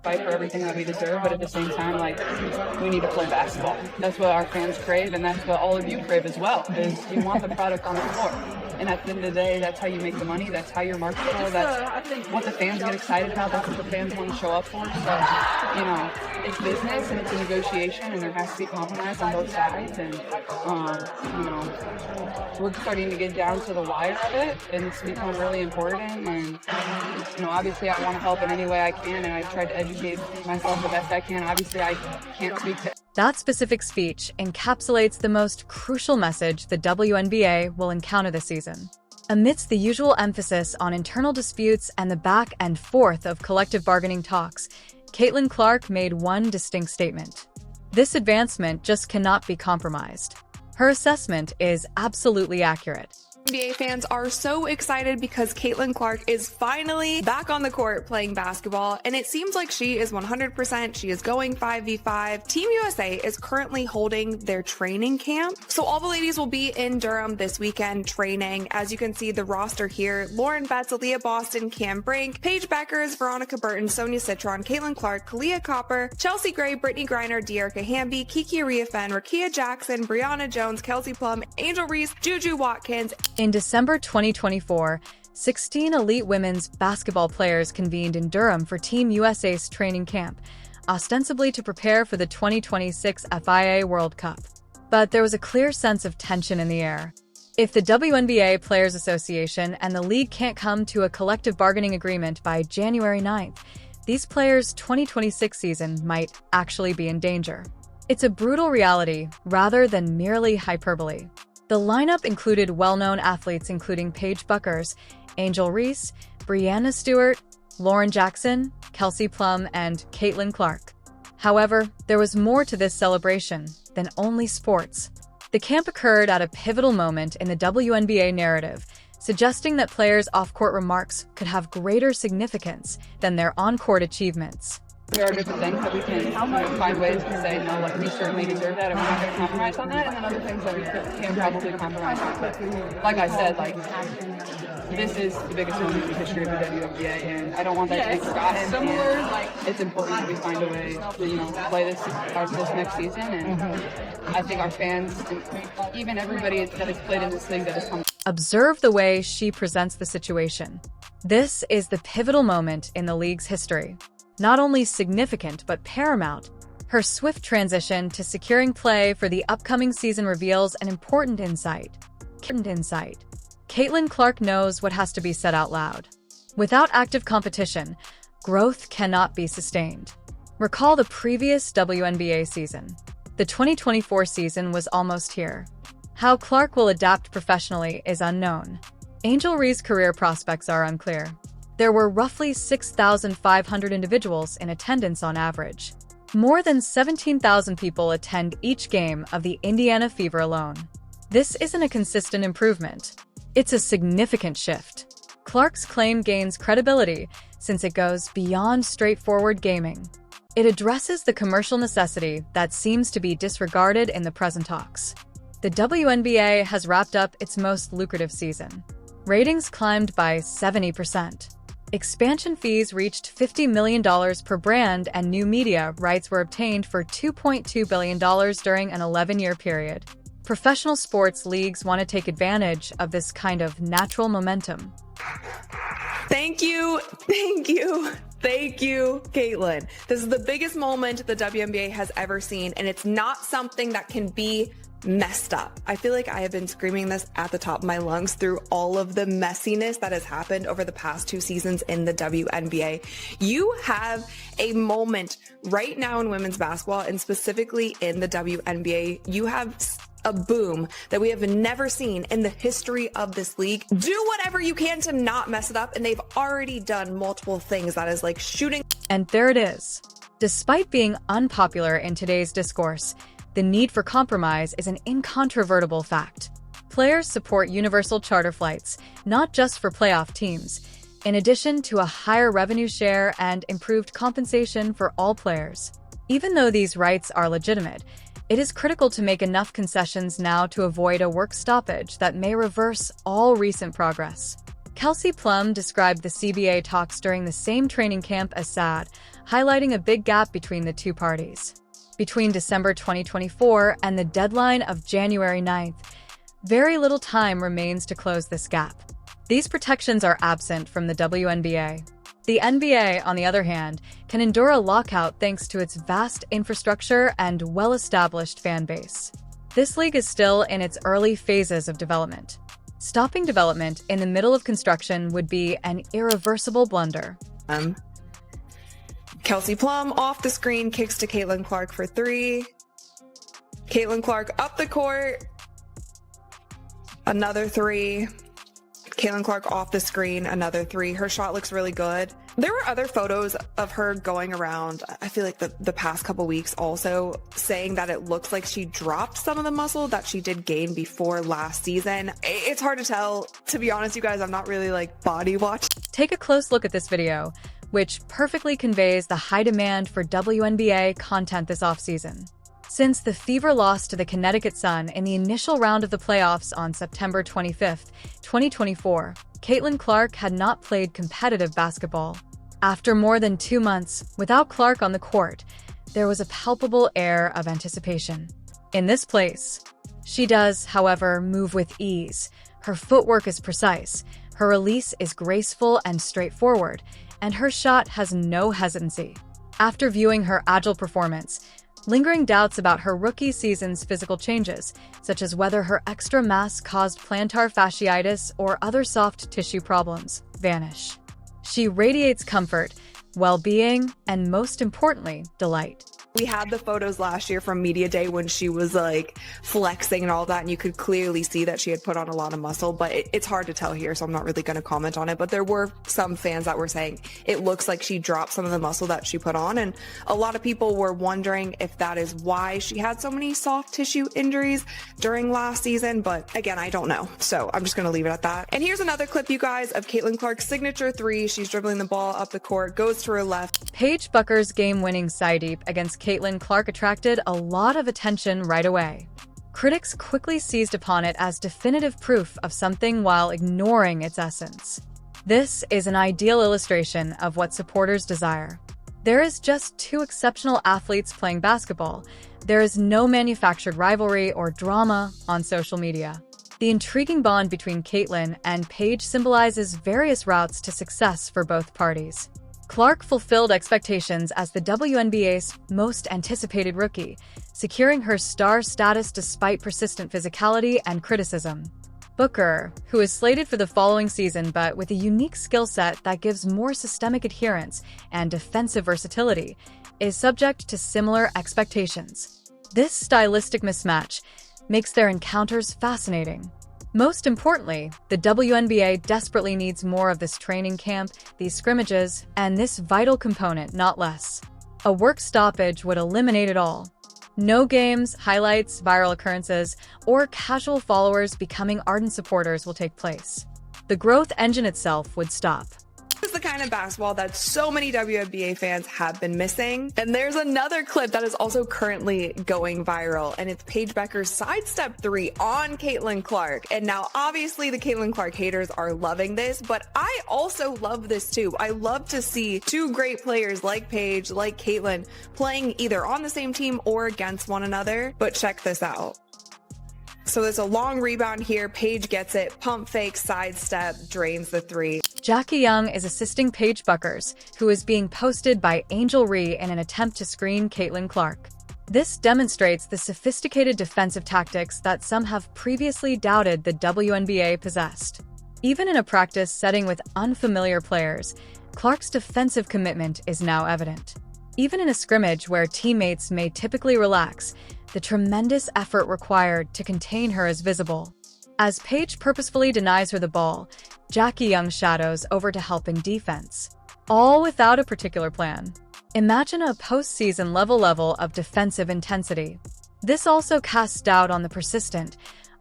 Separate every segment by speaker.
Speaker 1: fight for everything that we deserve, but at the same time, like, we need to play basketball. That's what our fans crave, and that's what all of you crave as well, is you want the product on the floor. And at the end of the day, that's how you make the money, that's how you're marketable, that's what the fans get excited about, that's what the fans want to show up for. So, you know, it's business and it's a negotiation, and there has to be compromise on both sides, and, you know, we're starting to get down to the wire of it, and it's become really important, and, you know, obviously I want to help in any way I can, and I try to educate myself the best I can. Obviously, I can't speak to...
Speaker 2: That specific speech encapsulates the most crucial message the WNBA will encounter this season. Amidst the usual emphasis on internal disputes and the back and forth of collective bargaining talks, CaitlinClark made one distinct statement. This advancement just cannot be compromised. Her assessment is absolutely accurate.
Speaker 3: NBA fans are so excited because CaitlinClark is finally back on the court playing basketball, and it seems like she is 100%. She is going 5v5. Team USA is currently holding their training camp. So all the ladies will be in Durham this weekend training. As you can see the roster here, Lauren Betts, Aaliyah Boston, Cam Brink, Paige Beckers, Veronica Burton, Sonia Citron, CaitlinClark, Kalia Copper, Chelsea Gray, Brittany Griner, Dearica Hamby, Kiki Ariafen, Rakia Jackson, Brianna Jones, Kelsey Plum, Angel Reese, Juju Watkins.
Speaker 2: In December 2024, 16 elite women's basketball players convened in Durham for Team USA's training camp, ostensibly to prepare for the 2026 FIA World Cup. But there was a clear sense of tension in the air. If the WNBA Players Association and the league can't come to a collective bargaining agreement by January 9th, these players' 2026 season might actually be in danger. It's a brutal reality rather than merely hyperbole. The lineup included well-known athletes including Paige Beckers, Angel Reese, Brianna Stewart, Lauren Jackson, Kelsey Plum, and CaitlinClark. However, there was more to this celebration than only sports. The camp occurred at a pivotal moment in the WNBA narrative, suggesting that players' off-court remarks could have greater significance than their on-court achievements.
Speaker 1: There are different things that we can find ways to say, no, like, we certainly deserve that, and we're not going to compromise on that, and then other things that we can probably compromise on. But like I said, like, this is the biggest moment in the history of the WNBA, and I don't want that to be forgotten. Similar, like, it's important that we find a way to, you know, play this next season, and I think our fans, and even everybody that has played in this league that has come.
Speaker 2: Observe the way she presents the situation. This is the pivotal moment in the league's history. Not only significant but paramount, her swift transition to securing play for the upcoming season reveals an important insight. CaitlinClark knows what has to be said out loud. Without active competition, growth cannot be sustained. Recall the previous WNBA season. The 2024 season was almost here. How Clark will adapt professionally is unknown. Angel Reese's career prospects are unclear. There were roughly 6,500 individuals in attendance on average. More than 17,000 people attend each game of the Indiana Fever alone. This isn't a consistent improvement. It's a significant shift. Clark's claim gains credibility since it goes beyond straightforward gaming. It addresses the commercial necessity that seems to be disregarded in the present talks. The WNBA has wrapped up its most lucrative season. Ratings climbed by 70%. Expansion fees reached $50 million per brand, and new media rights were obtained for $2.2 billion during an 11-year period. Professional sports leagues want to take advantage of this kind of natural momentum.
Speaker 3: Thank you, Caitlin. This is the biggest moment the WNBA has ever seen, and it's not something that can be messed up. I feel like I have been screaming this at the top of my lungs through all of the messiness that has happened over the past 2 seasons in the WNBA. You have a moment right now in women's basketball, and specifically in the WNBA. You have a boom that we have never seen in the history of this league. Do whatever you can to not mess it up, and they've already done multiple things. That is like shooting.
Speaker 2: And there it is. Despite being unpopular in today's discourse, the need for compromise is an incontrovertible fact. Players support universal charter flights, not just for playoff teams, in addition to a higher revenue share and improved compensation for all players. Even though these rights are legitimate, it is critical to make enough concessions now to avoid a work stoppage that may reverse all recent progress. Kelsey Plum described the CBA talks during the same training camp as sad, highlighting a big gap between the two parties. Between December 2024 and the deadline of January 9th, very little time remains to close this gap. These protections are absent from the WNBA. The NBA, on the other hand, can endure a lockout thanks to its vast infrastructure and well-established fan base. This league is still in its early phases of development. Stopping development in the middle of construction would be an irreversible blunder.
Speaker 3: Kelsey Plum off the screen, kicks to CaitlinClark for three. CaitlinClark up the court. Another three. CaitlinClark off the screen, another three. Her shot looks really good. There were other photos of her going around, I feel like the past couple weeks also, saying that it looks like she dropped some of the muscle that she did gain before last season. It's hard to tell. To be honest, you guys, I'm not really like body watch.
Speaker 2: Take a close look at this video, which perfectly conveys the high demand for WNBA content this offseason. Since the Fever lost to the Connecticut Sun in the initial round of the playoffs on September 25, 2024, CaitlinClark had not played competitive basketball. After more than 2 months without Clark on the court, there was a palpable air of anticipation. In this place, she does, however, move with ease. Her footwork is precise, her release is graceful and straightforward, and her shot has no hesitancy. After viewing her agile performance, lingering doubts about her rookie season's physical changes, such as whether her extra mass caused plantar fasciitis or other soft tissue problems, vanish. She radiates comfort, well-being, and most importantly, delight.
Speaker 3: We had the photos last year from Media Day when she was like flexing and all that, and you could clearly see that she had put on a lot of muscle, but it's hard to tell here, so I'm not really going to comment on it. But there were some fans that were saying it looks like she dropped some of the muscle that she put on, and a lot of people were wondering if that is why she had so many soft tissue injuries during last season, but again, I don't know. So I'm just going to leave it at that. And here's another clip, you guys, of CaitlinClark's signature three. She's dribbling the ball up the court, goes to her left.
Speaker 2: Paige Bucker's game-winning side-deep against CaitlinClark attracted a lot of attention right away. Critics quickly seized upon it as definitive proof of something while ignoring its essence. This is an ideal illustration of what supporters desire. There is just two exceptional athletes playing basketball. There is no manufactured rivalry or drama on social media. The intriguing bond between Caitlin and Paige symbolizes various routes to success for both parties. Clark fulfilled expectations as the WNBA's most anticipated rookie, securing her star status despite persistent physicality and criticism. Booker, who is slated for the following season but with a unique skill set that gives more systemic adherence and defensive versatility, is subject to similar expectations. This stylistic mismatch makes their encounters fascinating. Most importantly, the WNBA desperately needs more of this training camp, these scrimmages, and this vital component, not less. A work stoppage would eliminate it all. No games, highlights, viral occurrences, or casual followers becoming ardent supporters will take place. The growth engine itself would stop.
Speaker 3: This is the kind of basketball that so many WNBA fans have been missing. And there's another clip that is also currently going viral, and it's Paige Bucker's sidestep three on CaitlinClark. And now obviously the CaitlinClark haters are loving this, but I also love this too. I love to see two great players like Paige, like Caitlin, playing either on the same team or against one another. But check this out. So there's a long rebound here. Paige gets it, pump fake, sidestep, drains the three.
Speaker 2: Jackie Young is assisting Paige Buckers, who is being posted by Angel Ree in an attempt to screen CaitlinClark. This demonstrates the sophisticated defensive tactics that some have previously doubted the WNBA possessed. Even in a practice setting with unfamiliar players, Clark's defensive commitment is now evident. Even in a scrimmage where teammates may typically relax, the tremendous effort required to contain her is visible. As Paige purposefully denies her the ball, Jackie Young shadows over to help in defense, all without a particular plan. Imagine a postseason level of defensive intensity. This also casts doubt on the persistent,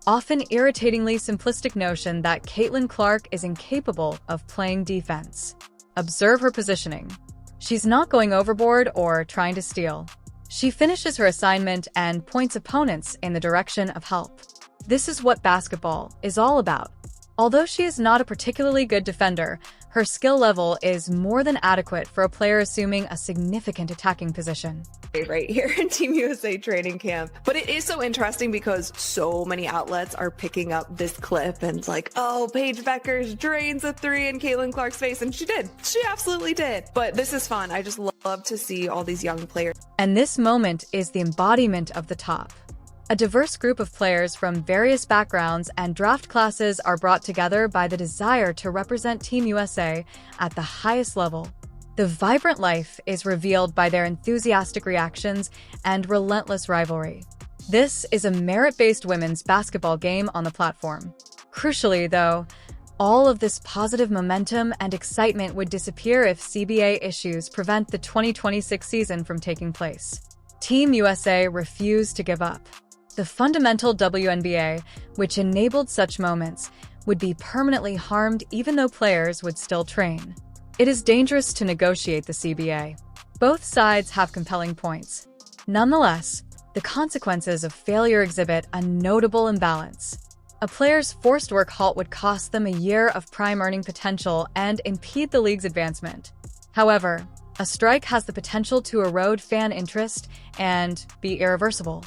Speaker 2: often irritatingly simplistic notion that CaitlinClark is incapable of playing defense. Observe her positioning. She's not going overboard or trying to steal. She finishes her assignment and points opponents in the direction of help. This is what basketball is all about. Although she is not a particularly good defender, her skill level is more than adequate for a player assuming a significant attacking position.
Speaker 3: Right here in Team USA training camp. But it is so interesting because so many outlets are picking up this clip and it's like, oh, Paige Bueckers drains a three in CaitlinClark's face. And she did. She absolutely did. But this is fun. I just love to see all these young players.
Speaker 2: And this moment is the embodiment of the top. A diverse group of players from various backgrounds and draft classes are brought together by the desire to represent Team USA at the highest level. The vibrant life is revealed by their enthusiastic reactions and relentless rivalry. This is a merit-based women's basketball game on the platform. Crucially, though, all of this positive momentum and excitement would disappear if CBA issues prevent the 2026 season from taking place. Team USA refused to give up. The fundamental WNBA, which enabled such moments, would be permanently harmed even though players would still train. It is dangerous to negotiate the CBA. Both sides have compelling points. Nonetheless, the consequences of failure exhibit a notable imbalance. A player's forced work halt would cost them a year of prime earning potential and impede the league's advancement. However, a strike has the potential to erode fan interest and be irreversible.